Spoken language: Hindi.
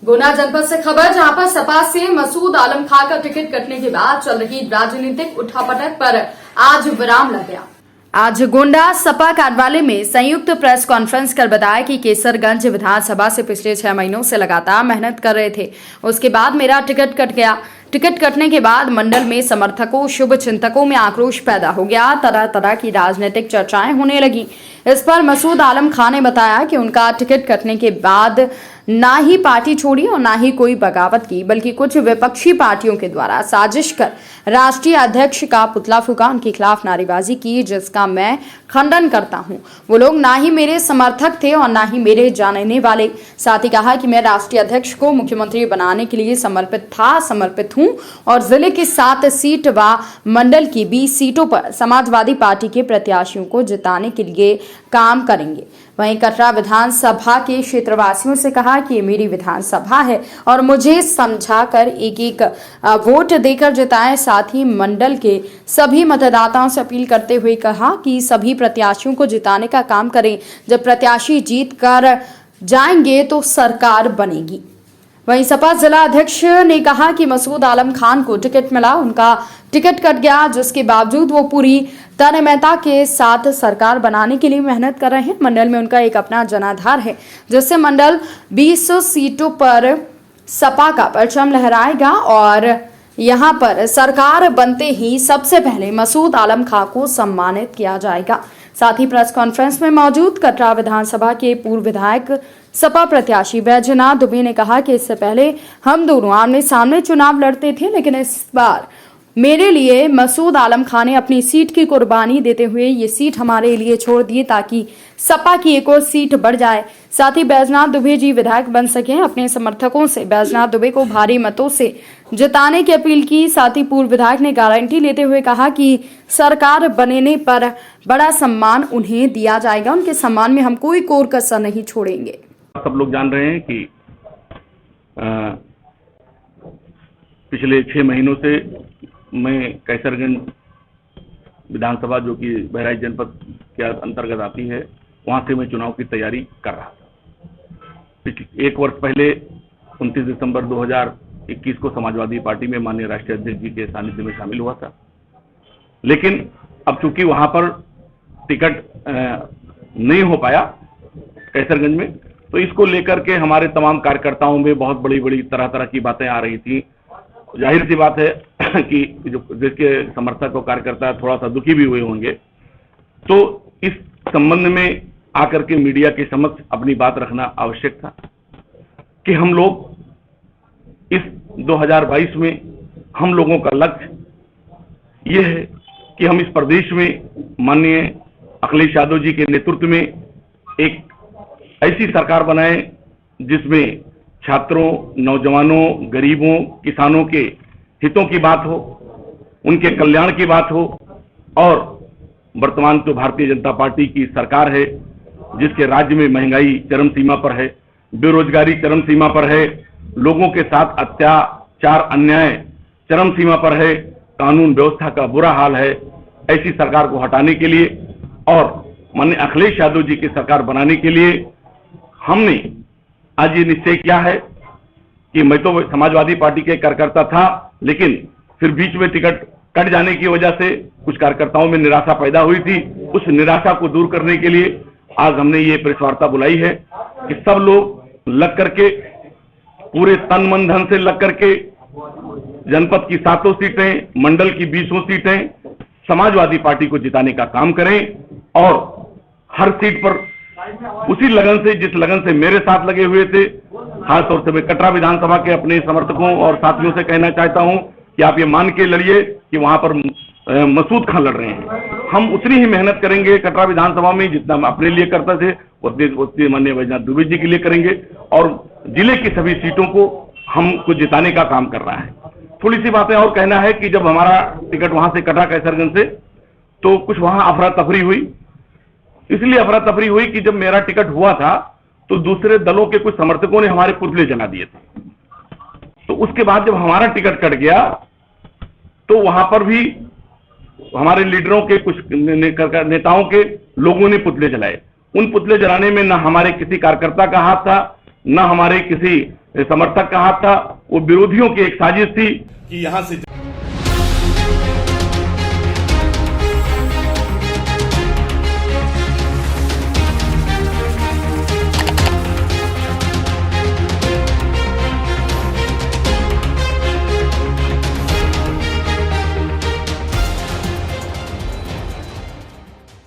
गुना जनपद से खबर, जहां पर सपा से मसूद आलम खान का टिकट कटने के बाद चल रही राजनीतिक उठापटक पर आज विराम लग गया। आज गोंडा सपा कार्यालय में संयुक्त प्रेस कॉन्फ्रेंस कर बताया कि केसरगंज विधानसभा से पिछले 6 महीनों से लगातार मेहनत कर रहे थे। उसके बाद मेरा टिकट कट गया। टिकट कटने के बाद मंडल में समर्थकों, शुभ चिंतकों में आक्रोश पैदा हो गया। तरह तरह की राजनीतिक चर्चाएं होने लगी। इस पर मसूद आलम खान ने बताया कि उनका टिकट कटने के बाद ना ही पार्टी छोड़ी और ना ही कोई बगावत की, बल्कि कुछ विपक्षी पार्टियों के द्वारा साजिश कर राष्ट्रीय अध्यक्ष का पुतला फूका, उनके खिलाफ नारेबाजी की, जिसका मैं खंडन करता हूं। वो लोग ना ही मेरे समर्थक थे और ना ही मेरे जानने वाले। साथ ही कहा कि मैं राष्ट्रीय अध्यक्ष को मुख्यमंत्री बनाने के लिए समर्पित हूं और जिले की 7 सीट व मंडल की 20 सीटों पर समाजवादी पार्टी के प्रत्याशियों को जिताने के लिए काम करेंगे। वहीं कटरा विधानसभा के क्षेत्रवासियों से कहा कि ये मेरी विधानसभा है और मुझे समझाकर एक वोट देकर जिताएं। साथ ही मंडल के सभी मतदाताओं से अपील करते हुए कहा कि सभी प्रत्याशियों को जिताने का काम करें। जब प्रत्याशी जीत कर जाएंगे तो सरकार बनेगी। वहीं सपा जिला अध्यक्ष ने कहा कि मसूद आलम खान को टिकट मिला, उनका टिकट कट गया, जिसके बावजूद वो पूरी तन्मयता के साथ सरकार बनाने के लिए मेहनत कर रहे हैं। मंडल में उनका एक अपना जनाधार है, जिससे मंडल 20 सीटों पर सपा का परचम लहराएगा और यहां पर सरकार बनते ही सबसे पहले मसूद आलम खान को सम्मानित किया जाएगा। साथ ही प्रेस कॉन्फ्रेंस में मौजूद कटरा विधानसभा के पूर्व विधायक सपा प्रत्याशी बैजनाथ दुबे ने कहा कि इससे पहले हम दोनों आमने सामने चुनाव लड़ते थे, लेकिन इस बार मेरे लिए मसूद आलम खान ने अपनी सीट की कुर्बानी देते हुए ये सीट हमारे लिए छोड़ दी ताकि सपा की एक और सीट बढ़ जाए। साथ ही बैजनाथ दुबे जी विधायक बन सके। अपने समर्थकों से बैजनाथ दुबे को भारी मतों से जिताने की अपील की। साथ ही पूर्व विधायक ने गारंटी लेते हुए कहा कि सरकार बनने पर बड़ा सम्मान उन्हें दिया जाएगा। उनके सम्मान में हम कोई कोर कसर नहीं छोड़ेंगे। सब लोग जान रहे हैं कि पिछले 6 महीनों से मैं कैसरगंज विधानसभा, जो कि बहराइच जनपद के अंतर्गत आती है, वहां से मैं चुनाव की तैयारी कर रहा था। पिछले 1 वर्ष पहले 29 दिसंबर 2021 को समाजवादी पार्टी में माननीय राष्ट्रीय अध्यक्ष जी के सानिध्य में शामिल हुआ था। लेकिन अब चूंकि वहां पर टिकट नहीं हो पाया कैसरगंज में, तो इसको लेकर के हमारे तमाम कार्यकर्ताओं में बहुत बड़ी तरह की बातें आ रही थी। जाहिर सी बात है कि जो जिसके समर्थक और कार्यकर्ता थोड़ा सा दुखी भी हुए होंगे, तो इस संबंध में आकर के मीडिया के समक्ष अपनी बात रखना आवश्यक था कि हम लोग इस 2022 में हम लोगों का लक्ष्य ये है कि हम इस प्रदेश में माननीय अखिलेश यादव जी के नेतृत्व में एक ऐसी सरकार बनाए जिसमें छात्रों, नौजवानों, गरीबों, किसानों के हितों की बात हो, उनके कल्याण की बात हो। और वर्तमान तो भारतीय जनता पार्टी की सरकार है जिसके राज्य में महंगाई चरम सीमा पर है, बेरोजगारी चरम सीमा पर है, लोगों के साथ अत्याचार अन्याय चरम सीमा पर है, कानून व्यवस्था का बुरा हाल है। ऐसी सरकार को हटाने के लिए और माननीय अखिलेश यादव जी की सरकार बनाने के लिए हमने आज ये निश्चय किया है कि मैं तो समाजवादी पार्टी के कार्यकर्ता था, लेकिन फिर बीच में टिकट कट जाने की वजह से कुछ कार्यकर्ताओं में निराशा पैदा हुई थी। उस निराशा को दूर करने के लिए आज हमने ये प्रेस वार्ता बुलाई है कि सब लोग लग करके, पूरे तन मन धन से लग करके जनपद की 7 सीटें, मंडल की 20 सीटें समाजवादी पार्टी को जिताने का काम करें और हर सीट पर उसी लगन से, जिस लगन से मेरे साथ लगे हुए थे। खासतौर से मैं कटरा विधानसभा के अपने समर्थकों और साथियों से कहना चाहता हूं कि आप ये मान के लड़िए कि वहां पर मसूद खान लड़ रहे हैं। हम उतनी ही मेहनत करेंगे कटरा विधानसभा में जितना हम अपने लिए करते थे, उतनी माननीय बैजनाथ दुबे जी के लिए करेंगे और जिले की सभी सीटों को हमको जिताने का काम कर रहा है। थोड़ी सी बातें और कहना है कि जब हमारा टिकट वहां से कटा कैसरगंज से, तो कुछ वहां अफरा तफरी हुई। इसलिए अफरा तफरी हुई कि जब मेरा टिकट हुआ था तो दूसरे दलों के कुछ समर्थकों ने हमारे पुतले जला दिए थे। तो उसके बाद जब हमारा टिकट कट गया तो वहां पर भी हमारे लीडरों के कुछ नेताओं के लोगों ने पुतले जलाए। उन पुतले जलाने में न हमारे किसी कार्यकर्ता का हाथ था, न हमारे किसी समर्थक का हाथ था, वो विरोधियों की एक साजिश थी कि यहाँ से